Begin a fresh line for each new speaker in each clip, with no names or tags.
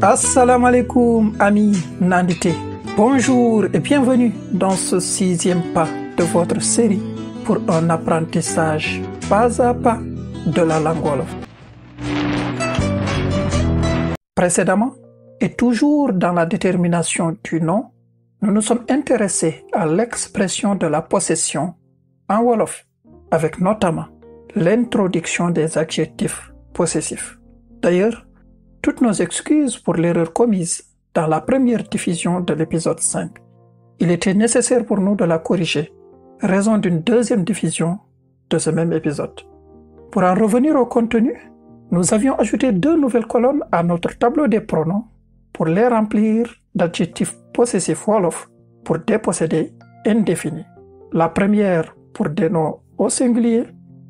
Assalamu alaikum, amis Nandité. Bonjour et bienvenue dans ce 6e pas de votre série pour un apprentissage pas à pas de la langue wolof. Précédemment, et toujours dans la détermination du nom, nous nous sommes intéressés à l'expression de la possession en wolof, avec notamment l'introduction des adjectifs possessifs. D'ailleurs, toutes nos excuses pour l'erreur commise dans la première diffusion de l'épisode 5. Il était nécessaire pour nous de la corriger, raison d'une deuxième diffusion de ce même épisode. Pour en revenir au contenu, nous avions ajouté 2 nouvelles colonnes à notre tableau des pronoms pour les remplir d'adjectifs possessifs wolof pour déposséder indéfinis. La première pour des noms au singulier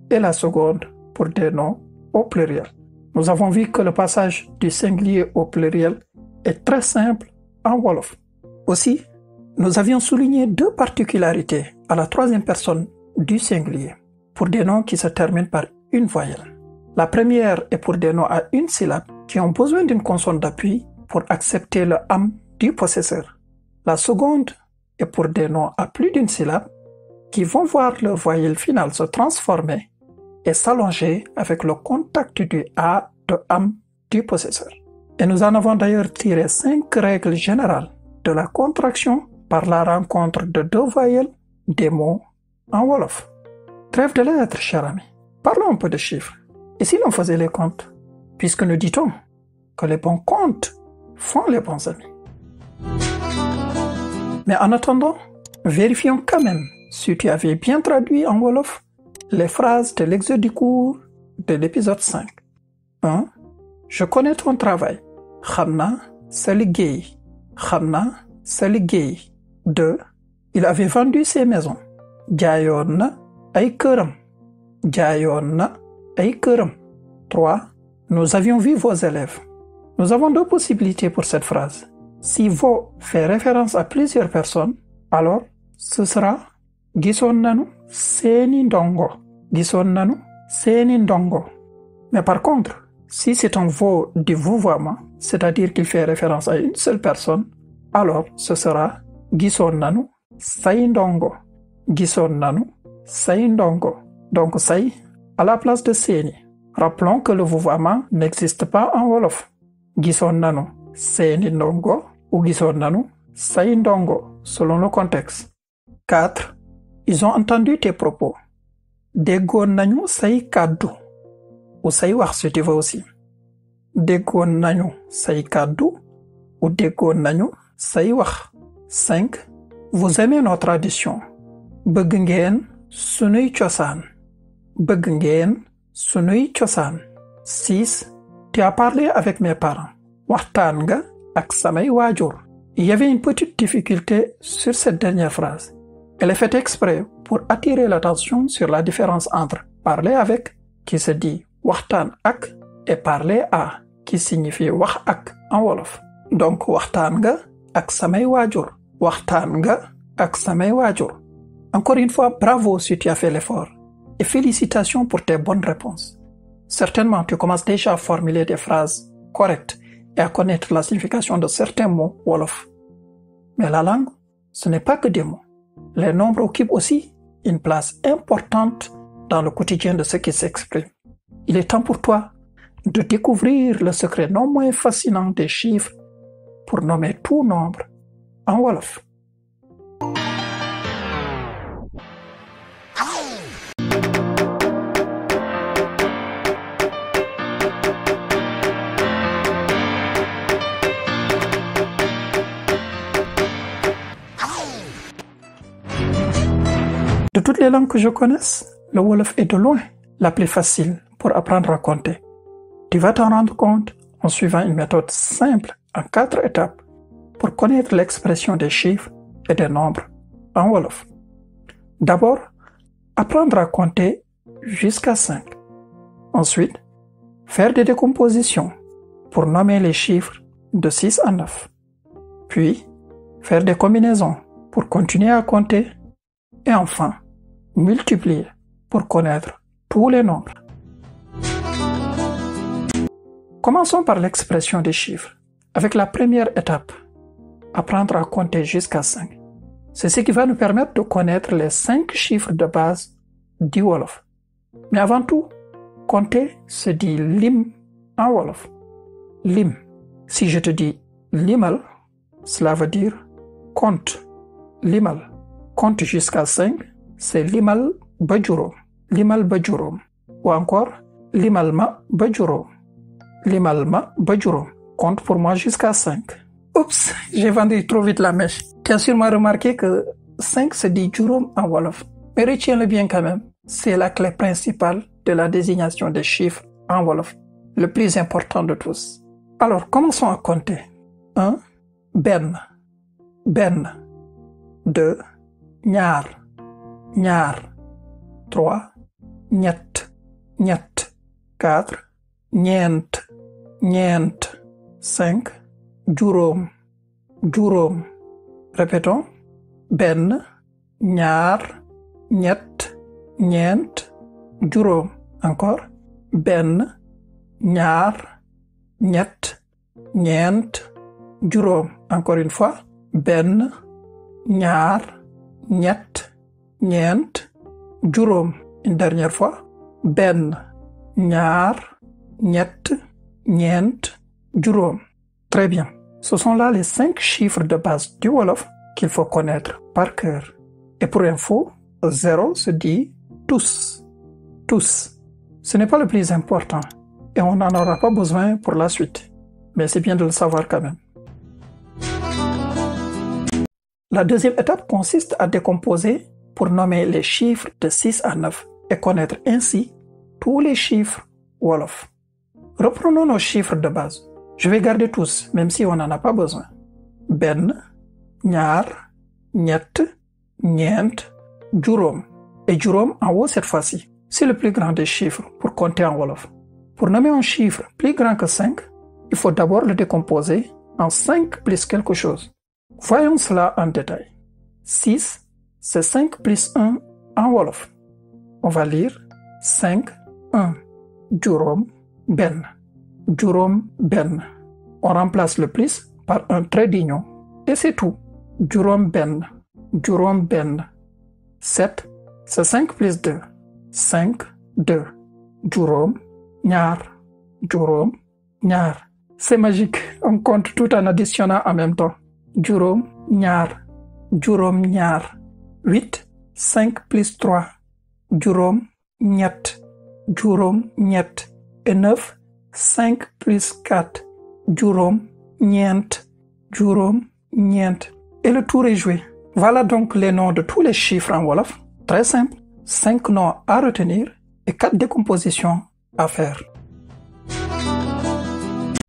et la seconde pour des noms au pluriel. Nous avons vu que le passage du singulier au pluriel est très simple en wolof. Aussi, nous avions souligné 2 particularités à la 3e personne du singulier pour des noms qui se terminent par une voyelle. La première est pour des noms à une syllabe qui ont besoin d'une consonne d'appui pour accepter le am du possesseur. La seconde est pour des noms à plus d'une syllabe qui vont voir leur voyelle finale se transformer et s'allonger avec le contact du a de am du possesseur. Et nous en avons d'ailleurs tiré 5 règles générales de la contraction par la rencontre de 2 voyelles des mots en wolof. Trêve de lettres, chers amis. Parlons un peu de chiffres. Et si l'on faisait les comptes, puisque nous dit-on que les bons comptes font les bons amis. Mais en attendant, vérifions quand même si tu avais bien traduit en wolof les phrases de l'exode du cours de l'épisode 5. 1. Je connais ton travail. Khamna sa liggéey. Khamna sa liggéey. 2. Il avait vendu ses maisons. Jaayoon na ay këram. Jaayoon na ay këram. 3. Nous avions vu vos élèves. Nous avons 2 possibilités pour cette phrase. Si vos fait référence à plusieurs personnes, alors ce sera gisoon nanu seeni ndongo. Gisoon nanu seeni ndongo. Mais par contre, si c'est un veau du vouvoiement, c'est-à-dire qu'il fait référence à une seule personne, alors ce sera gisoon nanu say ndongo. Gisoon nanu say ndongo. Donc say à la place de seeni. Rappelons que le vouvoiement n'existe pas en wolof. Gisoon nanu seeni ndongo ou gisoon nanu say ndongo, selon le contexte. 4. Ils ont entendu tes propos. Déggoon nañu say kàddu ou say wax si tu veux aussi. Déggoon nañu say kàddu ou déggoon nañu say wax. 5. Vous aimez nos traditions. Bëgg ngeen sunuy cosaan. Bëgg ngeen sunuy cosaan. 6. Tu as parlé avec mes parents. Waxtaan nga ak samay waajur. Il y avait une petite difficulté sur cette dernière phrase. Elle est faite exprès pour attirer l'attention sur la différence entre parler avec, qui se dit waxtaan ak, et parler à, qui signifie wax ak en wolof. Donc waxtaan nga ak samay waajur. Waxtaan nga ak samay waajur. Encore une fois, bravo si tu as fait l'effort. Et félicitations pour tes bonnes réponses. Certainement, tu commences déjà à formuler des phrases correctes et à connaître la signification de certains mots wolof. Mais la langue, ce n'est pas que des mots. Les nombres occupent aussi une place importante dans le quotidien de ceux qui s'expriment. Il est temps pour toi de découvrir le secret non moins fascinant des chiffres pour nommer tout nombre en wolof. De toutes les langues que je connaisse, le wolof est de loin la plus facile pour apprendre à compter. Tu vas t'en rendre compte en suivant une méthode simple en 4 étapes pour connaître l'expression des chiffres et des nombres en wolof. D'abord, apprendre à compter jusqu'à 5. Ensuite, faire des décompositions pour nommer les chiffres de 6 à 9. Puis, faire des combinaisons pour continuer à compter. Et enfin, multiplier pour connaître tous les nombres. Commençons par l'expression des chiffres. avec la première étape, apprendre à compter jusqu'à 5. C'est ce qui va nous permettre de connaître les 5 chiffres de base du Wolof. Mais avant tout, compter se dit lim en Wolof. Lim. Si je te dis limal, cela veut dire compte. Limal. Compte jusqu'à 5, c'est limal ba juróom. Limal ba juróom. Ou encore, limal ma ba juróom. Limal ma ba juróom. Compte pour moi jusqu'à 5. Oups, j'ai vendu trop vite la mèche. Tu as sûrement remarqué que 5 se dit juróom en Wolof. Mais retiens-le bien quand même. C'est la clé principale de la désignation des chiffres en Wolof. Le plus important de tous. Alors, commençons à compter. 1, benn, benn. 2, ñaar, ñaar. 3, ñett, ñett. 4, ñeent, ñeent. 5, juróom, juróom. Répétons. benn, ñaar, ñett, ñeent, juróom. Encore. benn, ñaar, ñett, ñeent, juróom. Encore une fois. benn, ñaar, ñett, ñeent, juróom. Une dernière fois. benn, ñaar, ñett, ñeent, juróom. Très bien. Ce sont là les 5 chiffres de base du Wolof qu'il faut connaître par cœur. Et pour info, 0 se dit tous. Tous. Ce n'est pas le plus important et on n'en aura pas besoin pour la suite. Mais c'est bien de le savoir quand même. La deuxième étape consiste à décomposer pour nommer les chiffres de 6 à 9 et connaître ainsi tous les chiffres Wolof. Reprenons nos chiffres de base. Je vais garder tous, même si on n'en a pas besoin. benn, ñaar, ñett, ñeent, juróom. Et juróom en haut cette fois-ci. C'est le plus grand des chiffres pour compter en Wolof. Pour nommer un chiffre plus grand que 5, il faut d'abord le décomposer en 5 plus quelque chose. Voyons cela en détail. 6, c'est 5 plus 1 en Wolof. On va lire 5, 1. Juróom, benn. Juróom, benn. On remplace le plus par un trait d'union. Et c'est tout. Juróom benn. Juróom benn. 7, c'est 5 plus 2. 5, 2. Juróom, ñaar. Juróom, ñaar. C'est magique. On compte tout en additionnant en même temps. Juróom, ñaar. Juróom, ñaar. 8, 5 plus 3. Juróom, ñett. Juróom, ñett. Et 9, 5 plus 4. Juróom, ñeent. Juróom, ñeent. Et le tour est joué. Voilà donc les noms de tous les chiffres en Wolof. Très simple. 5 noms à retenir et 4 décompositions à faire.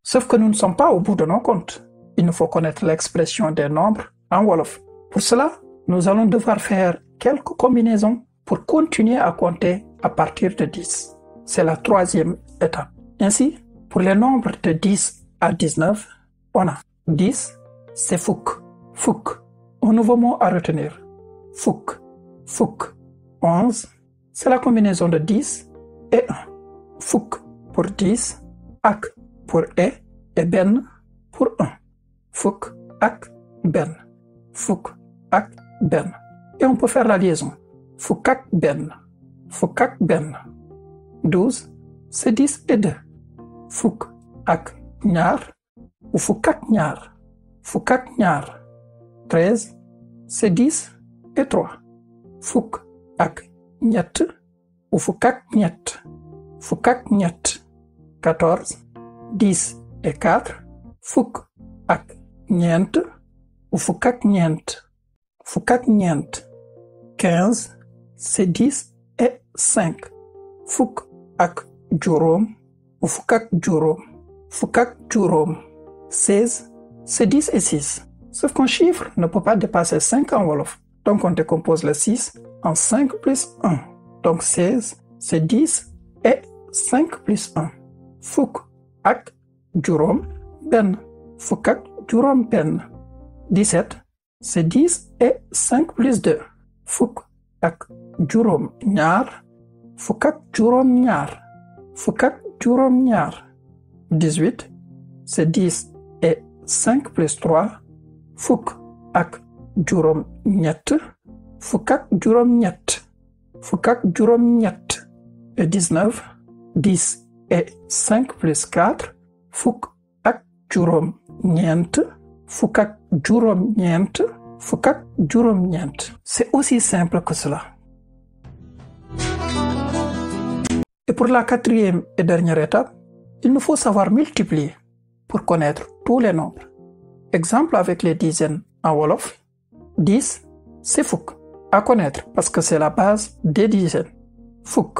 Sauf que nous ne sommes pas au bout de nos comptes. Il nous faut connaître l'expression des nombres en Wolof. Pour cela, nous allons devoir faire quelques combinaisons pour continuer à compter à partir de 10. C'est la 3e étape. Ainsi, pour les nombres de 10 à 19, on a 10, c'est fukk. Fukk. Un nouveau mot à retenir. Fukk. Fukk. 11, c'est la combinaison de 10 et 1. Fukk pour 10, ak pour et benn pour 1. Fukk ak benn. Fukk ak benn. Et on peut faire la liaison. Fukk ak benn. Fukk ak benn. 12, c'est 10 et 2. Fukk ak ñaar ou fukk ak ñaar. Fukk ak ñaar. 13, c'est 10 et 3. Fukk ak ñett ou fukk ak ñett. Fukk ak ñett. 14, 10 et 4. Fukk ak ñeent ou fukk ak ñeent. Fukk ak ñeent. 15, c'est 10 et 5. Fukk ak juróom ou fukk ak juróom. Fukk ak juróom. 16, c'est 10 et 6. Sauf qu'un chiffre ne peut pas dépasser 5 en Wolof. Donc on décompose le 6 en 5 plus 1. Donc 16, c'est 10 et 5 plus 1. Fukk ak juróom benn. Fukk ak juróom benn. 17, c'est 10 et 5 plus 2. Fukk ak juróom ñaar. Fukk ak juróom ñaar. Fukk ak juróom ñaar. 18, c'est 10 et 5 plus 3 fukk ak juróom ñett fukk ak juróom ñett fukk ak juróom ñett et 19 10 et 5 plus 4 fukk ak juróom ñeent fukk ak juróom ñeent fukk ak juróom ñeent. C'est aussi simple que cela. Et pour la quatrième et dernière étape, il nous faut savoir multiplier pour connaître tous les nombres. Exemple avec les dizaines en wolof. 10, c'est fukk. À connaître parce que c'est la base des dizaines. Fukk,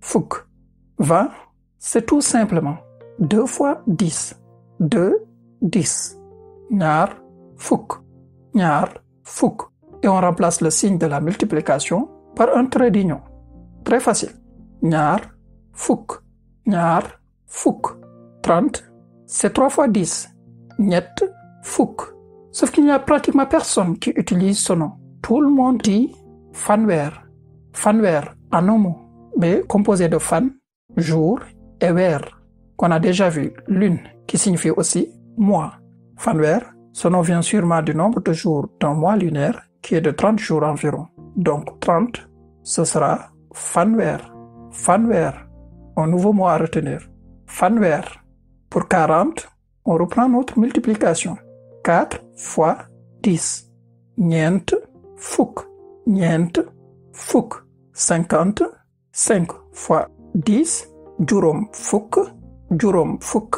fukk. 20, c'est tout simplement 2 fois 10. 2, 10. Ñaar, fukk. Ñaar, fukk. Et on remplace le signe de la multiplication par un trait d'union. Très facile. Ñaar, fukk. Ñaar, fukk. 30, c'est 3 fois 10. Ñett, fukk. Sauf qu'il n'y a pratiquement personne qui utilise ce nom. Tout le monde dit fanweer. Fanweer en un mot, mais composé de fan, jour, et weer, qu'on a déjà vu. Lune, qui signifie aussi mois. Fanweer, ce nom vient sûrement du nombre de jours d'un mois lunaire, qui est de 30 jours environ. Donc 30, ce sera fanweer. Fanweer, un nouveau mot à retenir. Fanweer. Pour 40, on reprend notre multiplication. 4 fois 10. Ñeent, fukk. Ñeent, fukk. 50, 5 fois 10. Juróom fukk. Juróom fukk.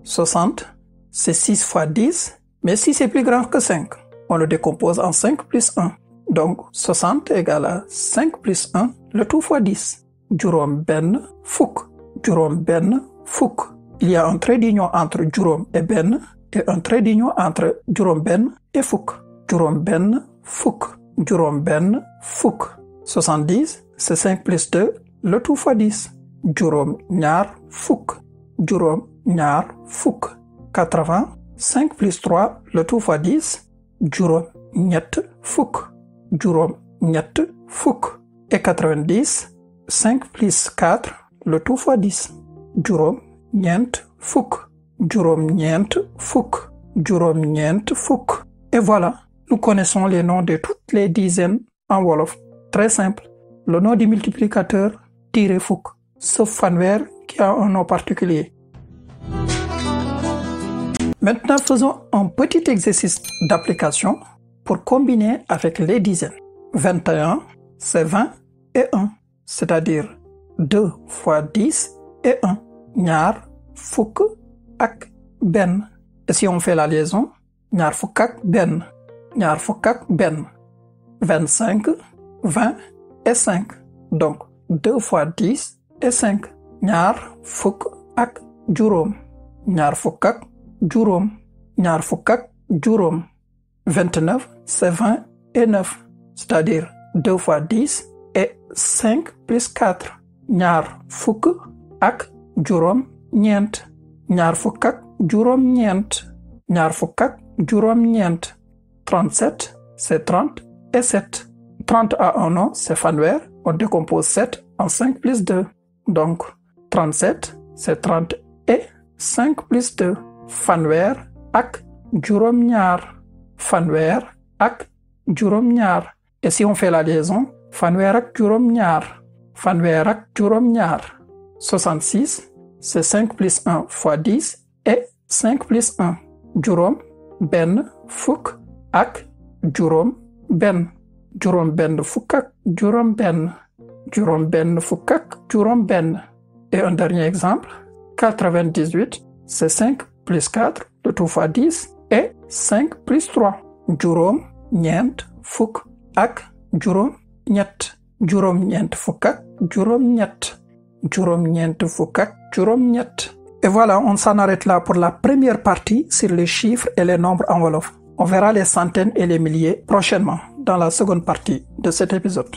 60, c'est 6 fois 10. Mais si c'est plus grand que 5, on le décompose en 5 plus 1. Donc 60 égale à 5 plus 1, le tout fois 10. Juróom benn fukk. Juróom benn fukk. Il y a un trait d'union entre juróom et benn et un trait d'union entre juróom benn et fukk. Juróom benn fukk. Juróom benn fukk. 70, c'est 5 plus 2, le tout fois 10. Juróom ñaar fukk. Juróom ñaar fukk. 80, 5 plus 3, le tout fois 10. Juróom ñett fukk. Juróom ñett fukk. Et 90, 5 plus 4, le tout fois 10. Juróom ñeent fukk. Juróom ñeent fukk. Juróom ñeent fukk. Et voilà, nous connaissons les noms de toutes les dizaines en wolof. Très simple. Le nom du multiplicateur tiré fukk, sauf fanweer qui a un nom particulier. Maintenant, faisons un petit exercice d'application pour combiner avec les dizaines. 21, c'est 20 et 1, c'est-à-dire 2 fois 10 et 1. Ñaar fukk ak benn. Et si on fait la liaison, ñaar fukk ak benn. Ñaar fukk ak benn. 25, 20 et 5. Donc 2 fois 10 et 5. Ñaar fukk ak juróom. Ñaar fukk ak juróom. Ñaar fukk ak juróom. 29, c'est 20 et 9. C'est-à-dire 2 fois 10 et 5 plus 4. Ñaar fukk ak juróom ñeent. Ñaar fukk ak juróom ñeent. Ñaar fukk ak juróom ñeent. 37, c'est 30 et 7. 30 a un nom, c'est fanweer. On décompose 7 en 5 plus 2. Donc 37, c'est 30 et 5 plus 2. Fanweer ak juróom ñaar. Fanweer ak juróom ñaar. Et si on fait la liaison, fanweer ak juróom ñaar. Fanweer ak juróom ñaar. 66, c'est 5 plus 1 fois 10 et 5 plus 1. Juróom benn fukk ak juróom benn. Juróom benn fukk ak juróom benn. Juróom benn fukk ak juróom benn. Et un dernier exemple, 98, c'est 5 plus 4, le tout fois 10, et 5 plus 3. Juróom ñeent fukk ak juróom ñett. Juróom ñeent fukk ak juróom ñett. Juróom ñeent fukk ak juróom ñett. Et voilà, on s'en arrête là pour la première partie sur les chiffres et les nombres en wolof. On verra les centaines et les milliers prochainement dans la seconde partie de cet épisode.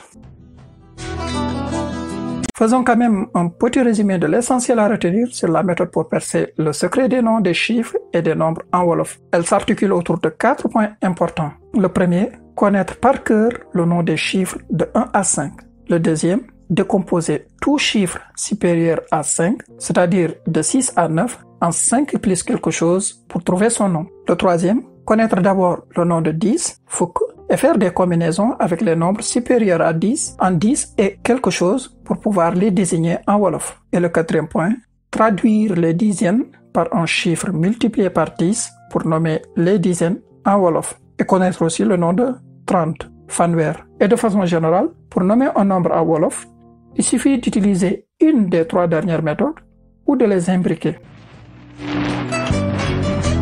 Faisons quand même un petit résumé de l'essentiel à retenir sur la méthode pour percer le secret des noms, des chiffres et des nombres en wolof. Elle s'articule autour de 4 points importants. Le premier, connaître par cœur le nom des chiffres de 1 à 5. Le deuxième, décomposer tout chiffre supérieur à 5, c'est-à-dire de 6 à 9, en 5 plus quelque chose pour trouver son nom. Le troisième, connaître d'abord le nom de 10, fukk, et faire des combinaisons avec les nombres supérieurs à 10 en 10 et quelque chose pour pouvoir les désigner en wolof. Et le quatrième point, traduire les dizaines par un chiffre multiplié par 10 pour nommer les dizaines en wolof. Et connaître aussi le nom de 30, fanweer. Et de façon générale, pour nommer un nombre en wolof, il suffit d'utiliser une des 3 dernières méthodes ou de les imbriquer.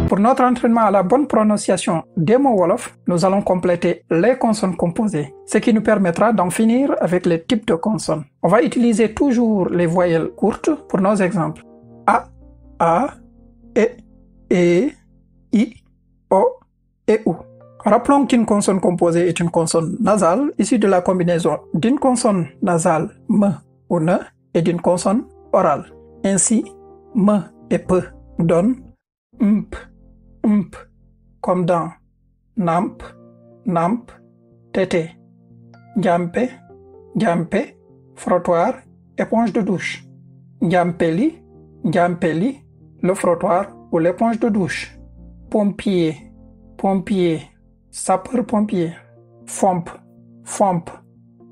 Pour notre entraînement à la bonne prononciation des mots wolof, nous allons compléter les consonnes composées, ce qui nous permettra d'en finir avec les types de consonnes. On va utiliser toujours les voyelles courtes pour nos exemples. A, E, I, O et OU. Rappelons qu'une consonne composée est une consonne nasale issue de la combinaison d'une consonne nasale M ou N et d'une consonne orale. Ainsi, M et P donnent MP, MP, comme dans NAMP, NAMP, tété. Njampe, njampe, frottoir, éponge de douche. Njampeli, njampeli, le frottoir ou l'éponge de douche. Pompier, pompier, sapeur-pompier. Fomp, fomp,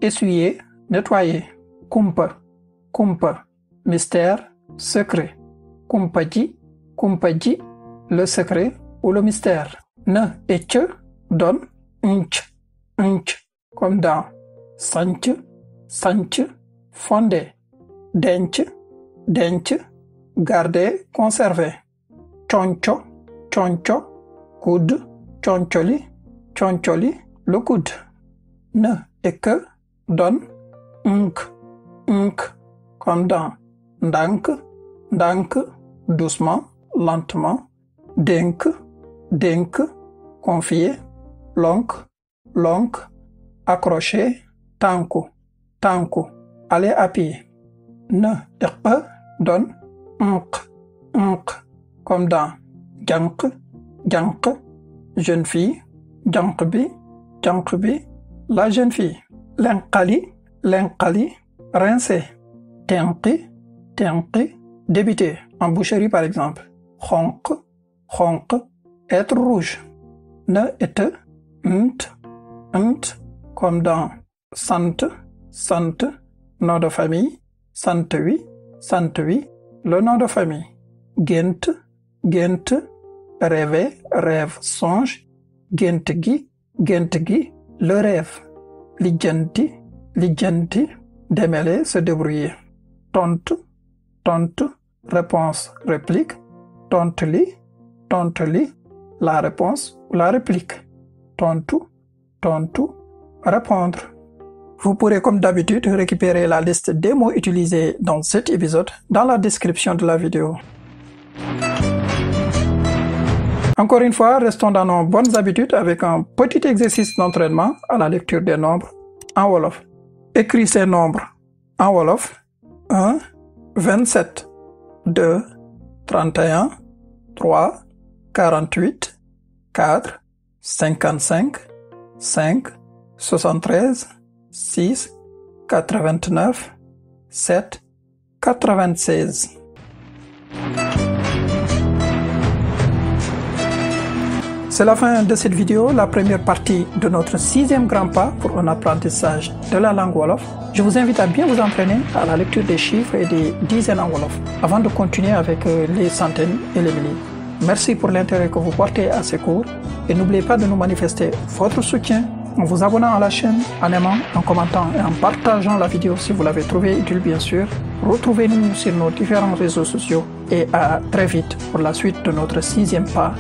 essuyer, nettoyer. Kumpa, kumpa, mystère, secret. Kumpaji, kumpaji, le secret ou le mystère. Ne et tche donne nch, nch, comme dans sanch, sanch, fondé. Dench, dench, garder, conserver. Choncho, choncho, coude, choncholi, choncholi, le coude. Ne et que donne nk, nk, comme dans ndank, ndank, doucement, lentement. Denk, denk, confier. Lonk, lonk, accrocher. Tanku, tanku, aller à pied. Ne et que donne nk, nk, comme dans jank, jank, jeune fille, jankbi, jankbi, la jeune fille. L'inqali, l'inqali, rincer. Tenqi, tenqi, débiter. En boucherie par exemple. Khonk, khonk, être rouge. Ne et te, nt, nt, comme dans sant, sant, nom de famille. Santwi, santwi, le nom de famille. Gent, gent, rêver, rêve, songe. Gentgi, gentgi, le rêve. Lidjanti, lidjanti, démêler, se débrouiller. Tontu, tontu, réponse, réplique. Tonteli, tonteli, la réponse ou la réplique. Tontu, tontu, répondre. Vous pourrez comme d'habitude récupérer la liste des mots utilisés dans cet épisode dans la description de la vidéo. Encore une fois, restons dans nos bonnes habitudes avec un petit exercice d'entraînement à la lecture des nombres en wolof. Écris ces nombres en wolof. 1, 27, 2, 31, 3, 48, 4, 55, 5, 73, 6, 89, 7, 96. C'est la fin de cette vidéo, la première partie de notre 6e grand pas pour un apprentissage de la langue wolof. Je vous invite à bien vous entraîner à la lecture des chiffres et des dizaines en wolof avant de continuer avec les centaines et les milliers. Merci pour l'intérêt que vous portez à ces cours et n'oubliez pas de nous manifester votre soutien en vous abonnant à la chaîne, en aimant, en commentant et en partageant la vidéo si vous l'avez trouvée utile bien sûr. Retrouvez-nous sur nos différents réseaux sociaux et à très vite pour la suite de notre 6e pas.